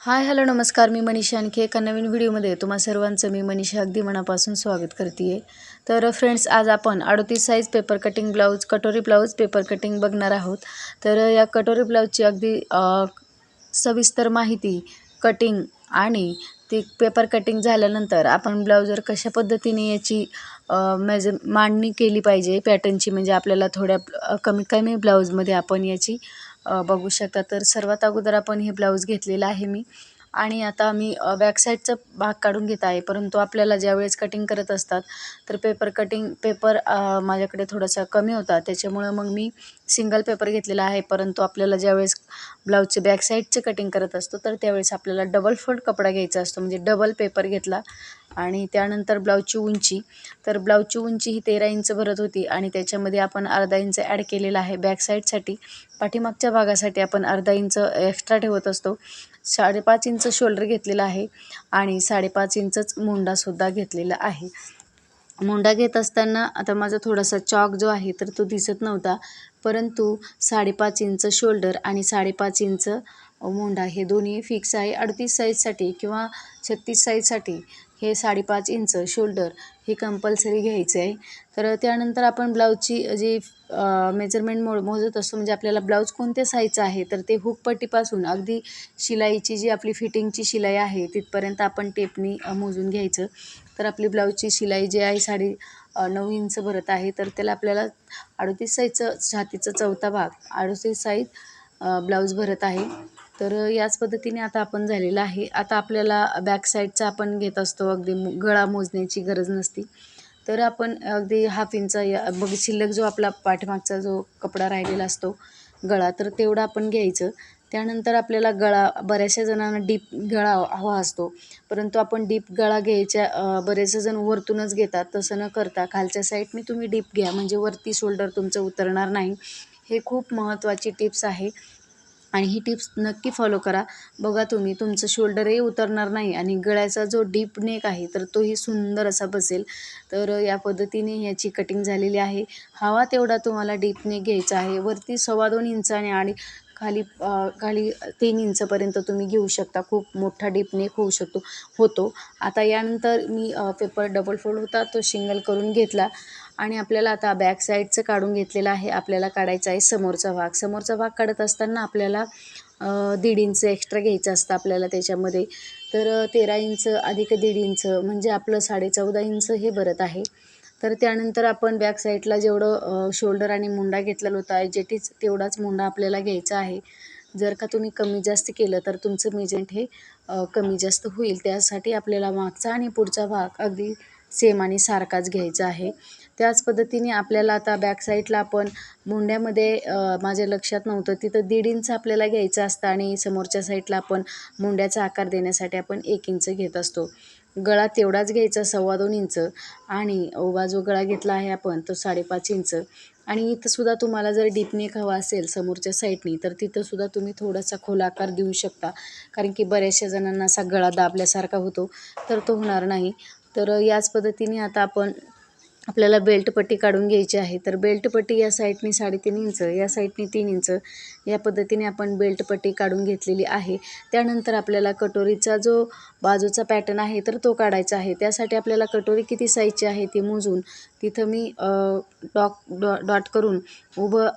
Hi hello नमस्कार. मी मनीषा आणखी एका नवीन व्हिडिओमध्ये तुम्हा सर्वांचं मी मनीषा अगदी मनापासून स्वागत करते आहे. तर फ्रेंड्स, आज आपण 38 साईज पेपर कटिंग ब्लाऊज कटोरी ब्लाऊज पेपर कटिंग बघणार आहोत. तर या कटोरी ब्लाऊजची अगदी सविस्तर माहिती, कटिंग आणि ती पेपर कटिंग झाल्यानंतर आपण ब्लाऊजवर कशा पद्धतीने याची मांडणी केली पाहिजे पॅटर्नची, म्हणजे आपल्याला थोड्या कमी कमी ब्लाऊजमध्ये आपण याची बघू शकता. तर सर्वात अगोदर आपण हे ब्लाऊज घेतलेलं आहे मी, आणि आता मी बॅक साईडचा भाग काढून घेत आहे. परंतु आपल्याला ज्यावेळेस कटिंग करत असतात तर पेपर माझ्याकडे थोडासा कमी होता, त्याच्यामुळं मग मी सिंगल पेपर घेतलेला आहे. परंतु आपल्याला ज्यावेळेस ब्लाऊजचे बॅक साईडचे कटिंग करत असतो तर त्यावेळेस आपल्याला डबल फोल्ड कपडा घ्यायचा असतो, म्हणजे डबल पेपर घेतला. आणि त्यानंतर ब्लाऊजची उंची, तर ब्लाऊजची उंची ही 13 इंच भरत होती आणि त्याच्यामध्ये आपण अर्धा इंच ॲड केलेला आहे बॅक साईडसाठी. पाठीमागच्या भागासाठी आपण अर्धा इंच एक्स्ट्रा ठेवत असतो. 5.5 इंच शोल्डर घेतलेला आहे आणि 5.5 इंचच मुंडासुद्धा घेतलेला आहे. मुंडा घेत असताना आता माझा थोडासा चॉक जो आहे तर तो दिसत नव्हता, परंतु 5.5 इंच शोल्डर आणि 5.5 इंच मुंडा हे दोन्ही फिक्स आहे. 38 साईजसाठी किंवा 36 साईजसाठी हे 5.5 इंच शोल्डर हे कंपल्सरी घ्यायचे आहे. तर त्यानंतर आपण ब्लाऊजची जी मेजरमेंट मोजत असतो, म्हणजे आपल्याला ब्लाऊज कोणत्या साईजचा आहे तर ते हुकपट्टीपासून अगदी शिलाईची जी आपली फिटिंगची शिलाई आहे तिथपर्यंत आपण टेपनी मोजून घ्यायचं. तर आपली ब्लाऊजची शिलाई जी आहे 9.5 इंच भरत आहे, तर त्याला आपल्याला 38 साईजचं छातीचा चौथा भाग 38 साईज ब्लाऊज भरत आहे. तर याच पद्धतीने आता आपण झालेलं आहे. आता आपल्याला बॅक साईडचा आपण घेत असतो, अगदी गळा मोजण्याची गरज नसती. तर आपण अगदी हाफ इंच शिल्लक जो आपला पाठीमागचा जो कपडा राहिलेला असतो गळा, तर तेवढा आपण घ्यायचं. त्यानंतर आपल्याला गळा, बऱ्याचशा जणांना डीप गळा हवा असतो, परंतु आपण डीप गळा घ्यायच्या बरेच जण वरतूनच घेतात. तसं न करता खालच्या साईडने तुम्ही डीप घ्या, म्हणजे वरती शोल्डर तुमचं उतरणार नाही. हे खूप महत्त्वाची टिप्स आहे आणि ही टिप्स नक्की फॉलो करा. बघा तुम्ही, तुमचं शोल्डरही उतरणार नाही आणि गळ्याचा जो डीप नेक आहे तर तोही सुंदर असा बसेल. तर या पद्धतीने याची कटिंग झालेली आहे. हवा तेवढा तुम्हाला डीप नेक घ्यायचा आहे. वरती 2.25 इंच आणि खाली खाली 3 इंचपर्यंत तुम्ही घेऊ शकता. खूप मोठा डीप नेक होतो. आता यानंतर मी पेपर डबल फोल्ड होता तो सिंगल करून घेतला आणि आपल्याला आता बॅक साईडचं काढून घेतलेलं आहे. आपल्याला काढायचा आहे समोरचा भाग. समोरचा भाग काढत असताना आपल्याला 1.5 इंच एक्स्ट्रा घ्यायचं असतं आपल्याला त्याच्यामध्ये. तर 13 इंच अधिक 1.5 इंच म्हणजे आपलं 14.5 इंच हे भरत आहे. तर त्यानंतर आपण बॅक साईडला जेवढं शोल्डर आणि मुंडा घेतलेला होता तेवढाच मुंडा आपल्याला घ्यायचा आहे. जर का तुम्ही कमी जास्त केलं तर तुमचं मेजरमेंट हे कमी जास्त होईल. त्यासाठी आपल्याला मागचा आणि पुढचा भाग अगदी सेम आणि सारखाच घ्यायचा आहे. त्याच पद्धतीने आपल्याला आता बॅक साईडला आपण मुंड्यामध्ये माझ्या लक्षात नव्हतं, तिथं 1.5 इंच आपल्याला घ्यायचं असतं आणि समोरच्या साईडला आपण मुंड्याचा आकार देण्यासाठी आपण 1 इंच घेत असतो. गळा तेवढाच घ्यायचा 2.25 इंच आणि उभा जो गळा घेतला आहे आपण तो 5.5 इंच. आणि इथंसुद्धा तुम्हाला जर डीप नेक हवा असेल समोरच्या साईडनी तर तिथंसुद्धा तुम्ही थोडासा खोल आकार देऊ शकता, कारण की बऱ्याचशा जणांना असा गळा दाबल्यासारखा होतो, तर तो होणार नाही. तर याच पद्धतीने आता आपल्याला बेल्ट पट्टी काढून घ्यायची आहे. तर बेल्ट पट्टी या साईडनी 3.5 इंच, या साईडनी 3 इंच, या पद्धतीने आपण बेल्ट पट्टी काढून घेतलेली आहे. त्यानंतर आपल्याला कटोरीचा जो बाजूचा पॅटर्न आहे तर तो काढायचा आहे. त्यासाठी आपल्याला कटोरी किती साईजची आहे ती मोजून तिथं मी डॉट करून उभं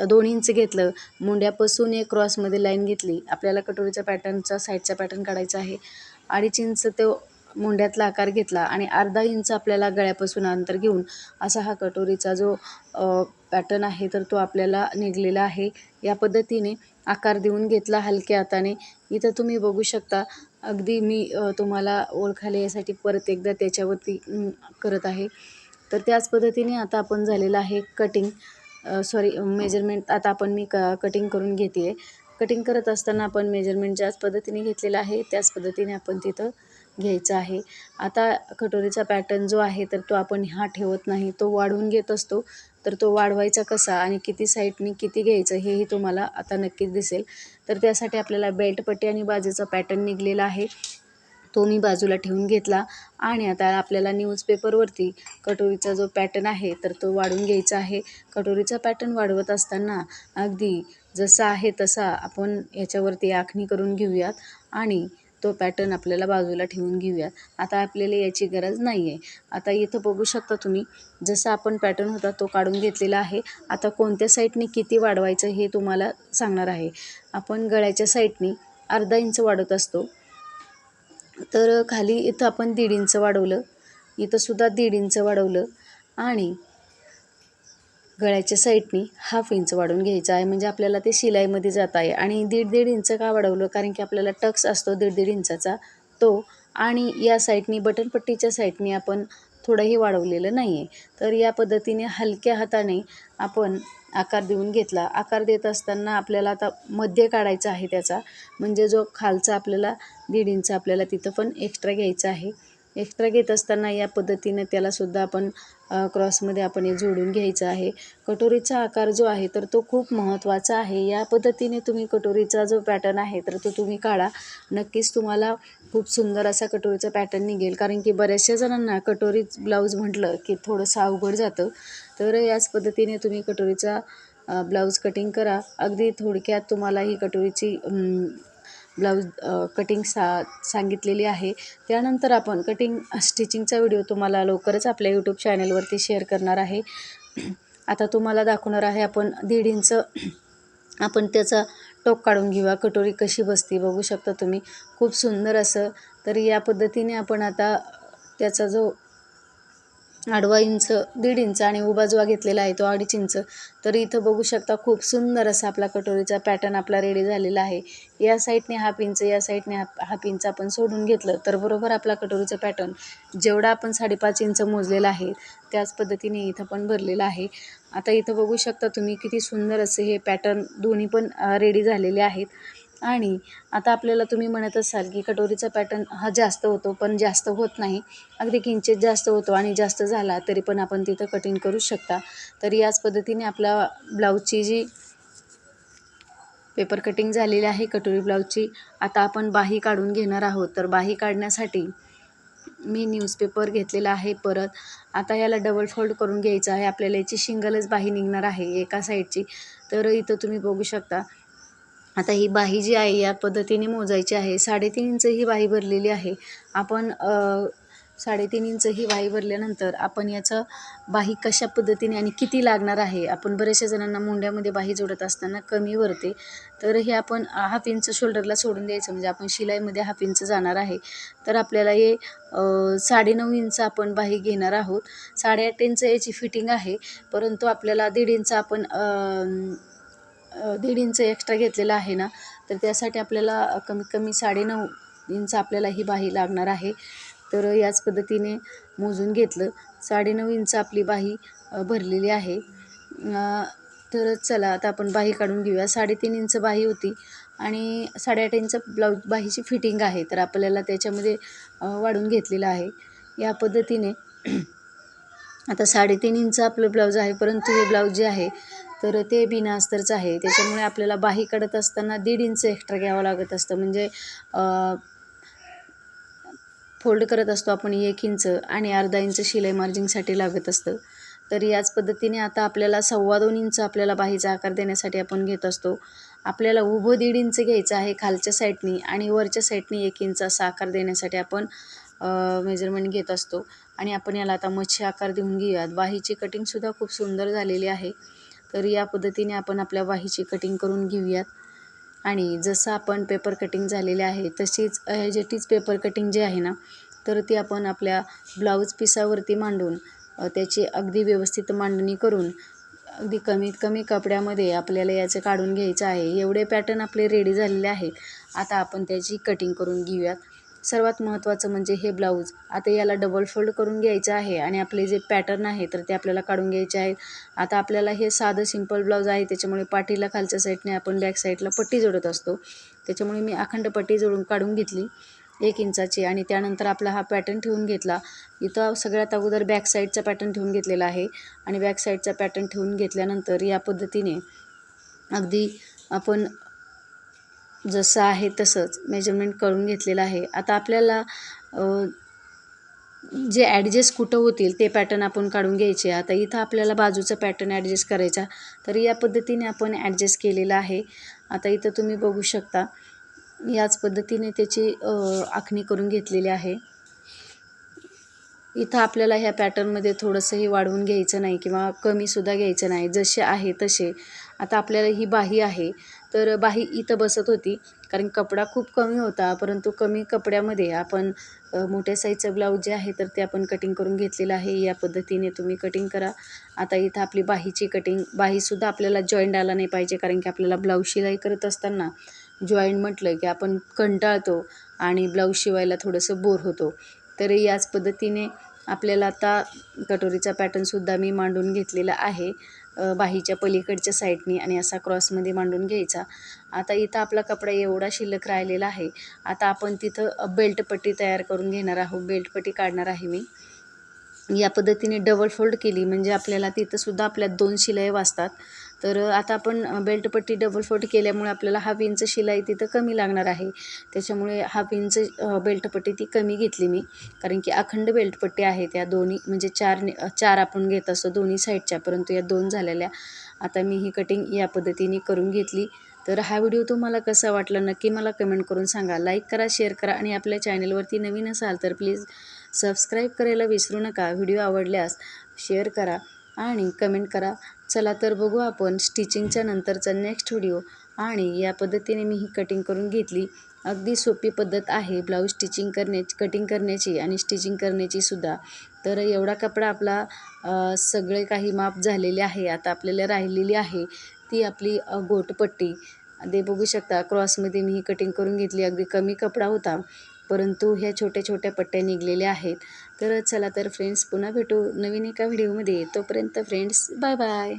2 इंच घेतलं. मुंड्यापासून एक क्रॉसमध्ये लाईन घेतली. आपल्याला कटोरीचा पॅटर्नचा साईडचा पॅटर्न काढायचा आहे. 2.5 इंच तो मुंड्यातला आकार घेतला आणि अर्धा इंच आपल्याला गळ्यापासून अंतर घेऊन असा हा कटोरीचा जो पॅटर्न आहे तर तो आपल्याला निघलेला आहे. या पद्धतीने आकार देऊन घेतला हलक्या हाताने. इथं तुम्ही बघू शकता, अगदी मी तुम्हाला ओळखायला यासाठी परत एकदा त्याच्यावरती करत आहे. तर त्याच पद्धतीने आता आपण झालेलं आहे कटिंग मेजरमेंट. आता मी कटिंग करून घेते आहे. कटिंग करत असताना आपण मेजरमेंट ज्याच पद्धतीने घेतलेलं आहे त्याच पद्धतीने आपण तिथं घ्यायचं आहे. आता कटोरीचा पॅटर्न जो आहे तर तो आपण ठेवत नाही, तो वाढवून घेत असतो. तर तो वाढवायचा कसा आणि किती साईडनी किती घ्यायचं हेही तुम्हाला आता नक्कीच दिसेल. तर त्यासाठी आपल्याला बेल्ट पट्टी आणि बाजूचा पॅटर्न निघलेला आहे तो मी बाजूला ठेवून घेतला. आणि आता आपल्याला न्यूजपेपरवरती कटोरीचा जो पॅटर्न आहे तर तो वाढवून घ्यायचा आहे. कटोरीचा पॅटर्न वाढवत असताना अगदी जसा आहे तसा आपण याच्यावरती आखणी करून घेऊयात आणि तो पॅटर्न आपल्याला बाजूला ठेवून घेऊयात. आता आपल्याला याची गरज नाही आहे. आता इथं बघू शकता तुम्ही, जसा आपण पॅटर्न होता तो काढून घेतलेला आहे. आता कोणत्या साईडनी किती वाढवायचं हे तुम्हाला सांगणार आहे. आपण गळ्याच्या साईडनी अर्धा इंच वाढवत असतो, तर खाली इथं आपण 1.5 इंच वाढवलं, इथंसुद्धा 1.5 इंच वाढवलं आणि गळ्याच्या साईडनी 1/2 इंच वाढवून घ्यायचं आहे. म्हणजे आपल्याला ते शिलाईमध्ये जात आहे. आणि 1.5 इंच का वाढवलं, कारण की आपल्याला टक्स असतो 1.5 इंचाचा तो. आणि या साईडनी बटनपट्टीच्या साईडनी आपण थोडंही वाढवलेलं नाही आहे. तर या पद्धतीने हलक्या हाताने आपण आकार देऊन घेतला. आकार देत असताना आपल्याला आता मध्य काढायचा आहे त्याचा, म्हणजे जो खालचा आपल्याला 1.5 इंच आपल्याला तिथं पण एक्स्ट्रा घ्यायचा आहे. एक्स्ट्रा घेत असताना या पद्धतीने त्यालासुद्धा आपण क्रॉसमध्ये आपण हे जोडून घ्यायचं आहे. कटोरीचा आकार जो आहे तर तो खूप महत्त्वाचा आहे. या पद्धतीने तुम्ही कटोरीचा जो पॅटर्न आहे तर तो तुम्ही काढा. नक्कीच तुम्हाला खूप सुंदर असा कटोरीचा पॅटर्न निघेल. कारण की बऱ्याचशा जणांना कटोरी ब्लाऊज म्हटलं की थोडंसं अवघड जातं. तर याच पद्धतीने तुम्ही कटोरीचा ब्लाऊज कटिंग करा. अगदी थोडक्यात तुम्हाला ही कटोरीची ब्लाऊज कटिंग सांगितलेली आहे. त्यानंतर आपण कटिंग स्टिचिंगचा व्हिडिओ तुम्हाला लवकरच आपल्या यूट्यूब चॅनलवरती शेअर करणार आहे. आता तुम्हाला दाखवणार आहे आपण 1.5 इंच आपण त्याचा टोक काढून घेऊया. कटोरी कशी बसते बघू शकता तुम्ही, खूप सुंदर असं. तर या पद्धतीने आपण आता त्याचा जो आडवा इंच 1.5 इंच आणि उभा जो घेतलेला आहे तो 2.5 इंच. तर इथं बघू शकता खूप सुंदर असा आपला कटोरीचा पॅटर्न आपला रेडी झालेला आहे. या साईडने 1/2 इंच, या साईडने 1/2 इंच आपण सोडून घेतलं तर बरोबर आपला कटोरीचा पॅटर्न जेवढा आपण 5.5 इंच मोजलेला आहे त्याच पद्धतीने इथं पण भरलेला आहे. आता इथं बघू शकता तुम्ही किती सुंदर असे हे पॅटर्न दोन्ही पण रेडी झालेले आहेत. आणि आता आपल्याला तुम्ही म्हणत असाल की कटोरीचा पॅटर्न हा जास्त होतो, पण जास्त होत नाही. अगदी किंचित जास्त होतो आणि जास्त झाला तरी पण आपण तिथं कटिंग करू शकता. तर याच पद्धतीने आपल्या ब्लाऊजची जी पेपर कटिंग झालेली आहे कटोरी ब्लाऊजची. आता आपण बाही काढून घेणार आहोत. तर बाही काढण्यासाठी मी न्यूजपेपर घेतलेला आहे. परत आता याला डबल फोल्ड करून घ्यायचं आहे. आपल्याला याची सिंगलच बाही निघणार आहे एका साईडची. तर इथं तुम्ही बघू शकता. आता ही बाही जी आहे या पद्धतीने मोजायची आहे. 3.5 इंच ही बाही भरलेली आहे. आपण 3.5 इंच ही बाही भरल्यानंतर आपण याचं बाही कशा पद्धतीने आणि किती लागणार आहे. आपण बऱ्याचशा जणांना मुंड्यामध्ये बाही जोडत असताना कमी भरते. तर हे आपण 1/2 इंच शोल्डरला सोडून द्यायचं, म्हणजे आपण शिलाईमध्ये 1/2 इंच जाणार आहे. तर आपल्याला हे 9.5 इंच आपण बाही घेणार आहोत. 8.5 इंच याची फिटिंग आहे, परंतु आपल्याला 1.5 इंच आपण 1.5 इंच एक्स्ट्रा घेतलेला आहे ना, तर त्यासाठी आपल्याला कमीत कमी 9.5 इंच आपल्याला ही बाही लागणार आहे. तर याच पद्धतीने मोजून घेतलं. 9.5 इंच आपली बाही भरलेली आहे. तर चला आता आपण बाही काढून घेऊया. 3.5 इंच बाही होती आणि 8.5 इंच ब्लाऊज बाहीची फिटिंग आहे. तर आपल्याला त्याच्यामध्ये वाढून घेतलेलं आहे. या पद्धतीने आता 3.5 इंच आपलं ब्लाऊज आहे, परंतु हे ब्लाऊज जे आहे तर ते बिना अस्तरचं आहे. त्याच्यामुळे आपल्याला बाही काढत असताना 1.5 इंच एक्स्ट्रा घ्यावं लागत असतं. म्हणजे फोल्ड करत असतो आपण 1 इंच आणि अर्धा इंच शिलाई मार्जिंगसाठी लागत असतं. तर याच पद्धतीने आता आपल्याला 2.25 इंच आपल्याला बाहीचा आकार देण्यासाठी आपण घेत असतो. आपल्याला उभं 1.5 इंच घ्यायचं आहे खालच्या साईडनी आणि वरच्या साईडनी 1 इंच असा आकार देण्यासाठी आपण मेजरमेंट घेत असतो. आणि आपण याला आता मच्छी आकार देऊन घेऊयात. बाहीची कटिंगसुद्धा खूप सुंदर झालेली आहे. तर या पद्धतीने आपण आपल्या बाहीची कटिंग करून घेऊयात. आणि जसं आपण पेपर कटिंग झालेले आहे तशीच ह्याच्यातीच पेपर कटिंग जे आहे ना, तर ती आपण आपल्या ब्लाऊज पिसावरती मांडून त्याची अगदी व्यवस्थित मांडणी करून अगदी कमीत कमी कपड्यामध्ये आपल्याला याचं काढून घ्यायचं आहे. एवढे पॅटर्न आपले रेडी झालेले आहेत. आता आपण त्याची कटिंग करून घेऊयात. सर्वात महत्त्वाचं म्हणजे हे ब्लाऊज. आता याला डबल फोल्ड करून घ्यायचं आहे आणि आपले जे पॅटर्न आहे तर ते आपल्याला काढून घ्यायचे आहेत. आता आपल्याला हे साधं सिंपल ब्लाऊज आहे, त्याच्यामुळे पाठीला खालच्या साईडने आपण बॅक साईडला पट्टी जोडत असतो. त्याच्यामुळे मी अखंड पट्टी जोडून काढून घेतली 1 इंचाची आणि त्यानंतर आपला हा पॅटर्न ठेवून घेतला. इथं सगळ्यात अगोदर बॅक साईडचा पॅटर्न ठेवून घेतलेला आहे आणि बॅक साईडचा पॅटर्न ठेवून घेतल्यानंतर या पद्धतीने अगदी आपण जसं आहे तसंच मेजरमेंट करून घेतलेलं आहे. आता आपल्याला जे ॲडजस्ट कुठं होतील ते पॅटर्न आपण काढून घ्यायचे. आता इथं आपल्याला बाजूचा पॅटर्न ॲडजस्ट करायचा, तर या पद्धतीने आपण ॲडजस्ट केलेला आहे. आता इथं तुम्ही बघू शकता, याच पद्धतीने त्याची आखणी करून घेतलेली आहे. इथं आपल्याला ह्या पॅटर्नमध्ये थोडंसंही वाढवून घ्यायचं नाही किंवा कमीसुद्धा घ्यायचं नाही, जसे आहे तसे. आता आपल्याला ही बाही आहे, तर बाही इथं बसत होती कारण कपडा खूप कमी होता, परंतु कमी कपड्यामध्ये आपण मोठ्या साईजचं ब्लाऊज जे आहे तर ते आपण कटिंग करून घेतलेलं आहे. या पद्धतीने तुम्ही कटिंग करा. आता इथं आपली बाहीची कटिंग, बाहीसुद्धा आपल्याला जॉईंट आला नाही पाहिजे, कारण की आपल्याला ब्लाऊज शिलाई करत असताना जॉईंट म्हटलं की आपण कंटाळतो आणि ब्लाऊज शिवायला थोडंसं बोर होतो. तर याच पद्धतीने आपल्याला आता कटोरीचा पॅटर्नसुद्धा मी मांडून घेतलेला आहे. बाहीच्या पलीकडच्या साईडनी आणि असा क्रॉसमध्ये मांडून घ्यायचा. आता इथं आपला कपडा एवढा शिल्लक राहिलेला आहे. आता आपण तिथं बेल्ट पट्टी तयार करून घेणार आहोत. बेल्ट पट्टी काढणार आहे मी. या पद्धतीने डबल फोल्ड केली म्हणजे आपल्याला तिथंसुद्धा आपल्या 2 शिलाई वाचतात. तर आता आपण बेल्ट पट्टी डबल फोल्ड केल्यामुळे आपल्याला 1/2 इंच शिलाई तिथं कमी लागणार आहे. त्याच्यामुळे 1/2 इंच बेल्ट पट्टी ती कमी घेतली मी, कारण की अखंड बेल्ट पट्टी आहे त्या दोन्ही, म्हणजे 4 आपण घेत असतो दोन्ही साईडच्या, परंतु या 2 झालेल्या. आता मी ही कटिंग या पद्धतीने करून घेतली. तर हा व्हिडिओ तुम्हाला कसा वाटला नक्की मला कमेंट करून सांगा. लाईक करा, शेअर करा आणि आपल्या चॅनलवरती नवीन असाल तर प्लीज सबस्क्राईब करायला विसरू नका. व्हिडिओ आवडल्यास शेअर करा आणि कमेंट करा. चला तर बघू आपण स्टिचिंगच्या नंतरचा नेक्स्ट व्हिडिओ. आणि या पद्धतीने मी ही कटिंग करून घेतली. अगदी सोपी पद्धत आहे ब्लाऊज कटिंग करण्याची आणि स्टिचिंग करण्याची सुद्धा. तर एवढा कपडा आपला सगळे काही माप झालेले आहे. आता आपल्याला राहिलेली आहे ती आपली गोटपट्टी. ते बघू शकता क्रॉसमध्ये मी ही कटिंग करून घेतली. अगदी कमी कपडा होता, परंतु ह्या छोट्या छोट्या पट्ट्या निघलेल्या आहेत. तर चला तर फ्रेंड्स, पुन्हा भेटू नवीन एका व्हिडिओमध्ये. तोपर्यंत फ्रेंड्स, बाय बाय.